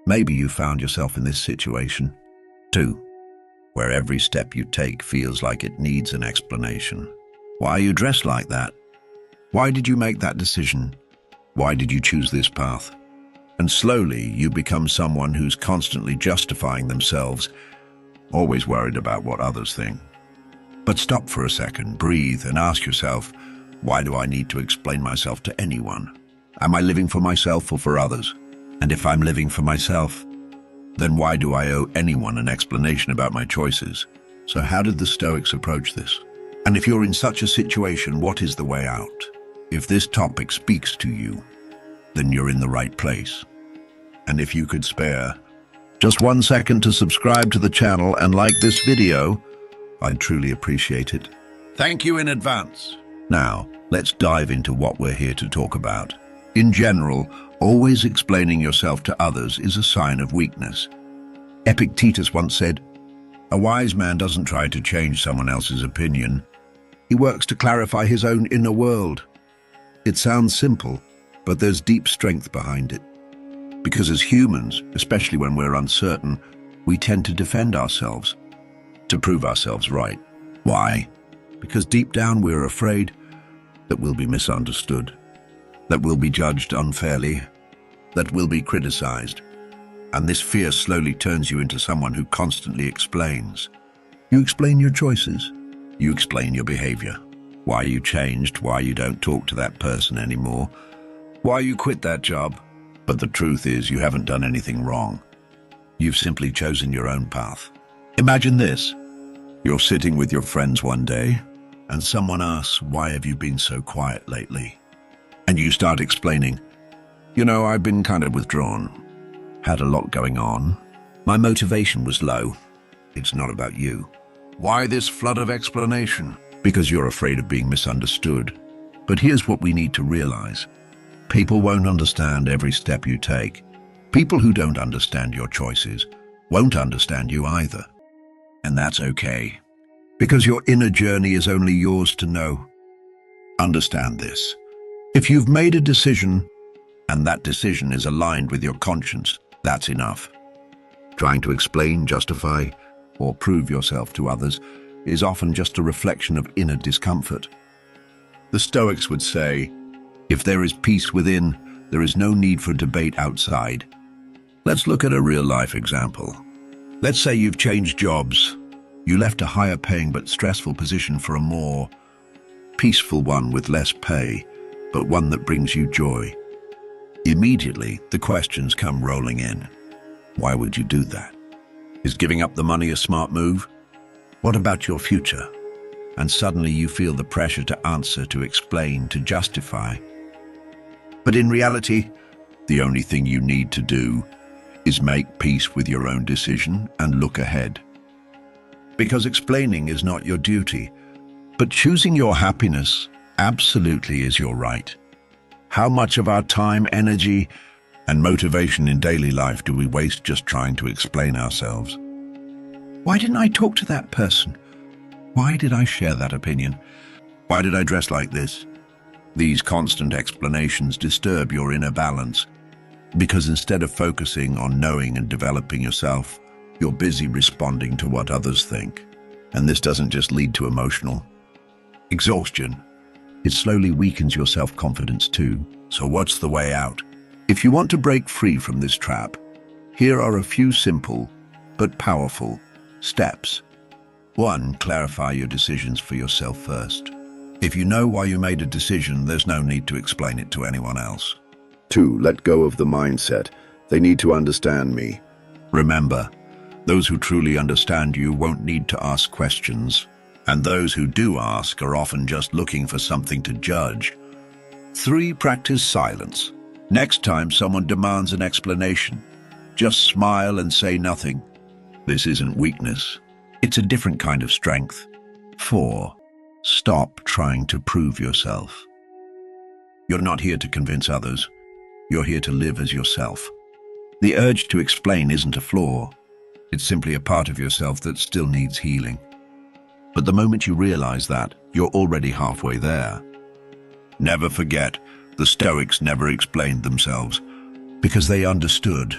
Maybe you found yourself in this situation, too, where every step you take feels like it needs an explanation. Why are you dressed like that? Why did you make that decision? Why did you choose this path? And slowly, you become someone who's constantly justifying themselves, always worried about what others think. But stop for a second, breathe, and ask yourself, why do I need to explain myself to anyone? Am I living for myself or for others? And if I'm living for myself, then why do I owe anyone an explanation about my choices? So how did the Stoics approach this? And if you're in such a situation, what is the way out? If this topic speaks to you, then you're in the right place. And if you could spare just 1 second to subscribe to the channel and like this video, I'd truly appreciate it. Thank you in advance. Now, let's dive into what we're here to talk about. In general, always explaining yourself to others is a sign of weakness. Epictetus once said, "A wise man doesn't try to change someone else's opinion. He works to clarify his own inner world." It sounds simple, but there's deep strength behind it. Because as humans, especially when we're uncertain, we tend to defend ourselves, to prove ourselves right. Why? Because deep down we're afraid that we'll be misunderstood, that we'll be judged unfairly, that we'll be criticized. And this fear slowly turns you into someone who constantly explains. You explain your choices. You explain your behavior. Why you changed, why you don't talk to that person anymore, why you quit that job. But the truth is, you haven't done anything wrong. You've simply chosen your own path. Imagine this. You're sitting with your friends one day, and someone asks, "Why have you been so quiet lately?" And you start explaining, I've been kind of withdrawn. Had a lot going on. My motivation was low." It's not about you. Why this flood of explanation? Because you're afraid of being misunderstood. But here's what we need to realize. People won't understand every step you take. People who don't understand your choices won't understand you either. And that's okay, because your inner journey is only yours to know. Understand this. If you've made a decision, and that decision is aligned with your conscience, that's enough. Trying to explain, justify, or prove yourself to others is often just a reflection of inner discomfort. The Stoics would say, if there is peace within, there is no need for debate outside. Let's look at a real-life example. Let's say you've changed jobs. You left a higher-paying but stressful position for a more peaceful one with less pay, but one that brings you joy. Immediately, the questions come rolling in. Why would you do that? Is giving up the money a smart move? What about your future? And suddenly you feel the pressure to answer, to explain, to justify. But in reality, the only thing you need to do is make peace with your own decision and look ahead. Because explaining is not your duty, but choosing your happiness absolutely is your right. How much of our time, energy, and motivation in daily life do we waste just trying to explain ourselves? Why didn't I talk to that person? Why did I share that opinion? Why did I dress like this? These constant explanations disturb your inner balance, because instead of focusing on knowing and developing yourself, you're busy responding to what others think. And this doesn't just lead to emotional exhaustion. It slowly weakens your self-confidence too. So what's the way out? If you want to break free from this trap, here are a few simple but powerful steps. 1. Clarify your decisions for yourself first. If you know why you made a decision, there's no need to explain it to anyone else. 2. Let go of the mindset, "They need to understand me." Remember, those who truly understand you won't need to ask questions, and those who do ask are often just looking for something to judge. 3. Practice silence. Next time someone demands an explanation, just smile and say nothing. This isn't weakness. It's a different kind of strength. 4. Stop trying to prove yourself. You're not here to convince others. You're here to live as yourself. The urge to explain isn't a flaw. It's simply a part of yourself that still needs healing. But the moment you realize that, you're already halfway there. Never forget, the Stoics never explained themselves because they understood.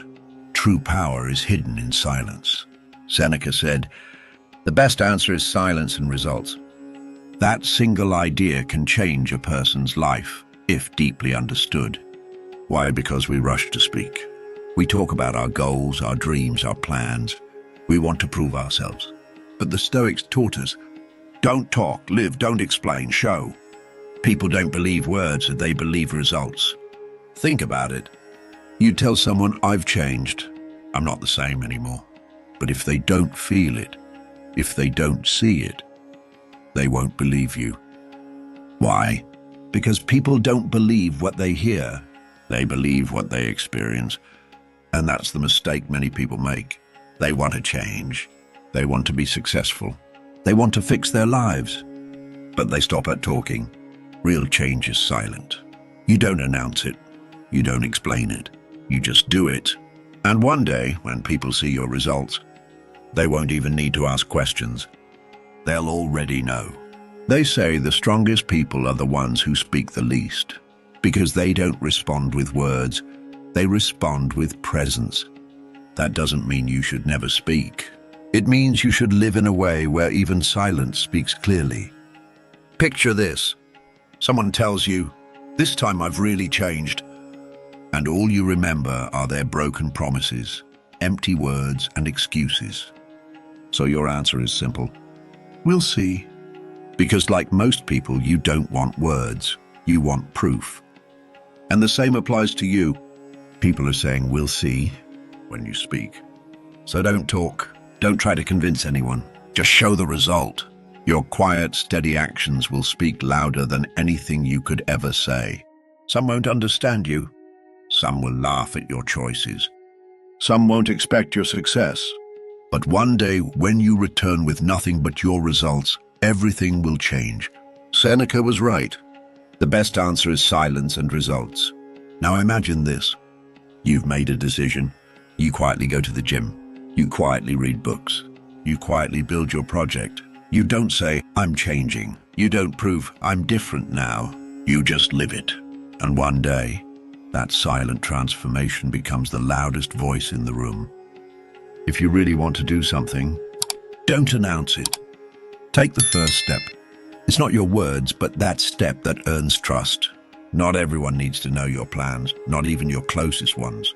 true power is hidden in silence. Seneca said, "The best answer is silence and results." That single idea can change a person's life, if deeply understood. Why? Because we rush to speak. We talk about our goals, our dreams, our plans. We want to prove ourselves. But the Stoics taught us, don't talk, live, don't explain, show. People don't believe words, they believe results. Think about it. You tell someone, I've changed, I'm not the same anymore. But if they don't feel it, if they don't see it, they won't believe you. Why? Because people don't believe what they hear. They believe what they experience. And that's the mistake many people make. They want to change. They want to be successful. They want to fix their lives. But they stop at talking. Real change is silent. You don't announce it. You don't explain it. You just do it. And one day, when people see your results, they won't even need to ask questions. They'll already know. They say the strongest people are the ones who speak the least, because they don't respond with words, they respond with presence. That doesn't mean you should never speak. It means you should live in a way where even silence speaks clearly. Picture this. Someone tells you, this time I've really changed, and all you remember are their broken promises, empty words and excuses. So your answer is simple. We'll see. Because like most people, you don't want words, you want proof. And the same applies to you. People are saying, we'll see, when you speak. So don't talk, don't try to convince anyone, just show the result. Your quiet, steady actions will speak louder than anything you could ever say. Some won't understand you. Some will laugh at your choices. Some won't expect your success. But one day, when you return with nothing but your results, everything will change. Seneca was right. The best answer is silence and results. Now imagine this. You've made a decision. You quietly go to the gym. You quietly read books. You quietly build your project. You don't say, I'm changing. You don't prove, I'm different now. You just live it. And one day, that silent transformation becomes the loudest voice in the room. If you really want to do something, don't announce it. Take the first step. It's not your words, but that step that earns trust. Not everyone needs to know your plans, not even your closest ones.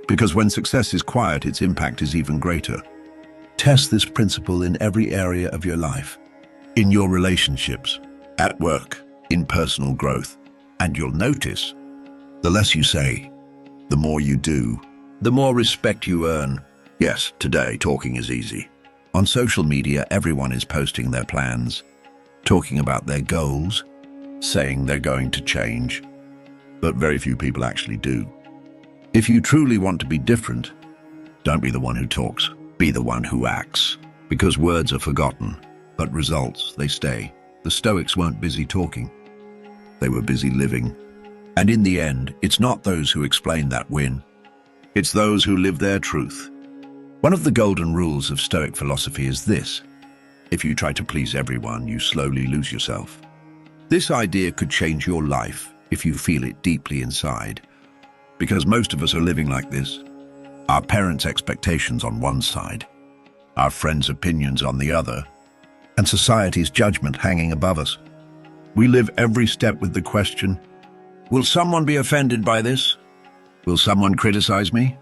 Because when success is quiet, its impact is even greater. Test this principle in every area of your life. In your relationships, at work, in personal growth. And you'll notice, the less you say, the more you do, the more respect you earn. Yes, today talking is easy. On social media, everyone is posting their plans, talking about their goals, saying they're going to change, but very few people actually do. If you truly want to be different, don't be the one who talks, be the one who acts. Because words are forgotten, but results, they stay. The Stoics weren't busy talking. They were busy living. And in the end, it's not those who explain that win. It's those who live their truth. One of the golden rules of Stoic philosophy is this. If you try to please everyone, you slowly lose yourself. This idea could change your life if you feel it deeply inside. Because most of us are living like this. Our parents' expectations on one side, our friends' opinions on the other, and society's judgment hanging above us. We live every step with the question, will someone be offended by this? Will someone criticize me?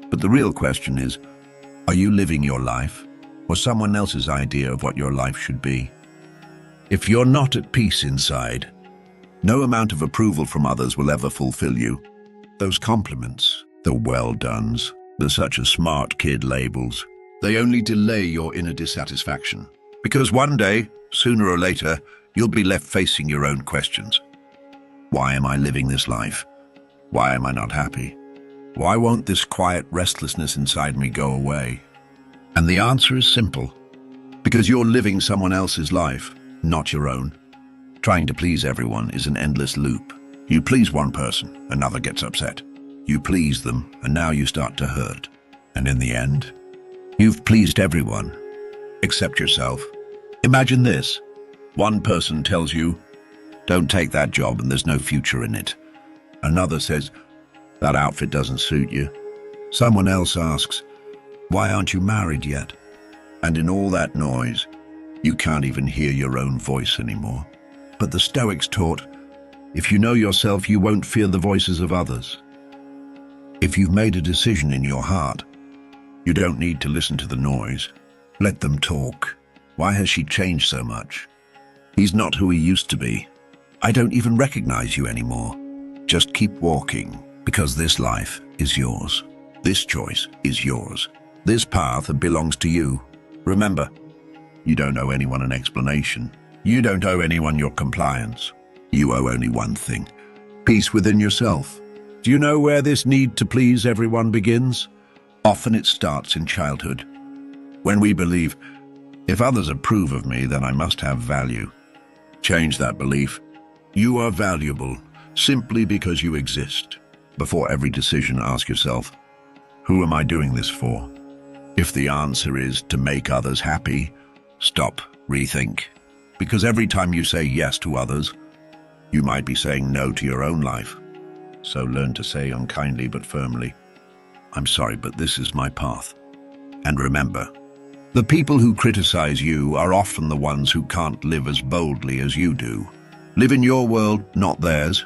But the real question is, are you living your life or someone else's idea of what your life should be? If you're not at peace inside, no amount of approval from others will ever fulfill you. Those compliments, the well-dones, the such a smart kid labels, they only delay your inner dissatisfaction. Because one day, sooner or later, you'll be left facing your own questions. Why am I living this life? Why am I not happy? Why won't this quiet restlessness inside me go away? And the answer is simple. Because you're living someone else's life, not your own. Trying to please everyone is an endless loop. You please one person, another gets upset. You please them, and now you start to hurt. And in the end, you've pleased everyone, except yourself. Imagine this. One person tells you, don't take that job and there's no future in it. Another says, that outfit doesn't suit you. Someone else asks, "Why aren't you married yet?" And in all that noise, you can't even hear your own voice anymore. But the Stoics taught, if you know yourself, you won't fear the voices of others. If you've made a decision in your heart, you don't need to listen to the noise. Let them talk. Why has she changed so much? He's not who he used to be. I don't even recognize you anymore. Just keep walking, because this life is yours. This choice is yours. This path belongs to you. Remember, you don't owe anyone an explanation. You don't owe anyone your compliance. You owe only one thing: peace within yourself. Do you know where this need to please everyone begins? Often it starts in childhood. When we believe, if others approve of me, then I must have value. Change that belief. You are valuable simply because you exist. Before every decision, ask yourself, who am I doing this for? If the answer is to make others happy, stop, rethink. Because every time you say yes to others, you might be saying no to your own life. So learn to say unkindly but firmly, I'm sorry, but this is my path. And remember, the people who criticize you are often the ones who can't live as boldly as you do. Live in your world, not theirs.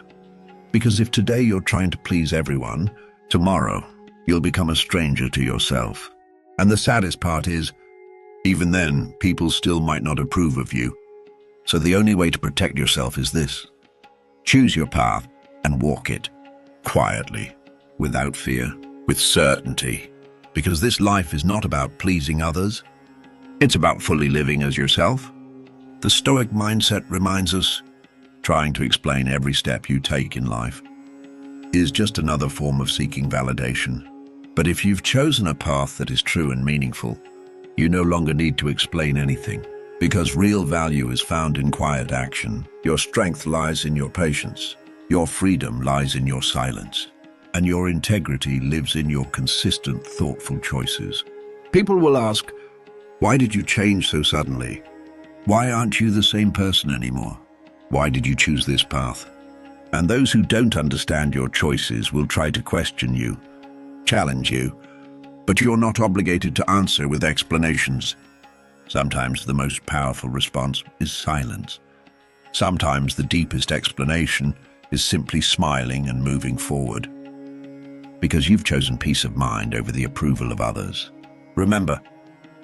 Because if today you're trying to please everyone, tomorrow you'll become a stranger to yourself. And the saddest part is, even then, people still might not approve of you. So the only way to protect yourself is this: choose your path and walk it quietly, without fear, with certainty. Because this life is not about pleasing others. It's about fully living as yourself. The Stoic mindset reminds us, trying to explain every step you take in life is just another form of seeking validation. But if you've chosen a path that is true and meaningful, you no longer need to explain anything. Because real value is found in quiet action. Your strength lies in your patience. Your freedom lies in your silence. And your integrity lives in your consistent, thoughtful choices. People will ask, why did you change so suddenly? Why aren't you the same person anymore? Why did you choose this path? And those who don't understand your choices will try to question you, challenge you, but you're not obligated to answer with explanations. Sometimes the most powerful response is silence. Sometimes the deepest explanation is simply smiling and moving forward. Because you've chosen peace of mind over the approval of others. Remember,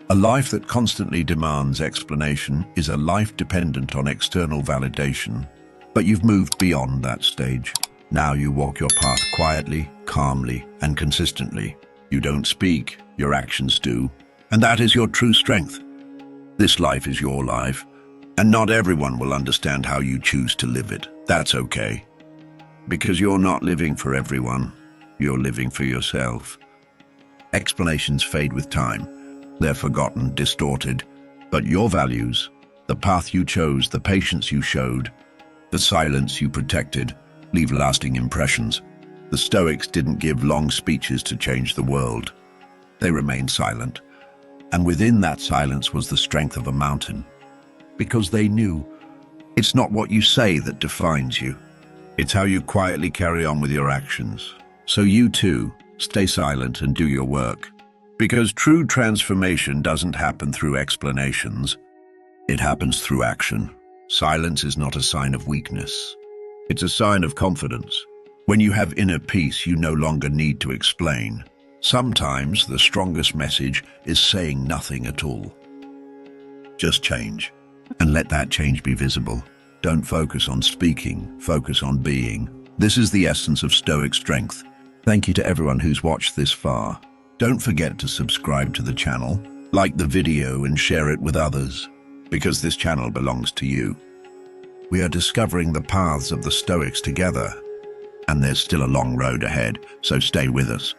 a life that constantly demands explanation is a life dependent on external validation. But you've moved beyond that stage. Now you walk your path quietly, calmly, and consistently. You don't speak, your actions do. And that is your true strength. This life is your life, and not everyone will understand how you choose to live it. That's okay. Because you're not living for everyone, you're living for yourself. Explanations fade with time. They're forgotten, distorted. But your values, the path you chose, the patience you showed, the silence you protected, leave lasting impressions. The Stoics didn't give long speeches to change the world. They remained silent. And within that silence was the strength of a mountain. Because they knew, it's not what you say that defines you. It's how you quietly carry on with your actions. So you too, stay silent and do your work. Because true transformation doesn't happen through explanations. It happens through action. Silence is not a sign of weakness. It's a sign of confidence. When you have inner peace, you no longer need to explain. Sometimes the strongest message is saying nothing at all. Just change, and let that change be visible. Don't focus on speaking, focus on being. This is the essence of Stoic strength. Thank you to everyone who's watched this far. Don't forget to subscribe to the channel, like the video and share it with others, because this channel belongs to you. We are discovering the paths of the Stoics together, and there's still a long road ahead, so stay with us.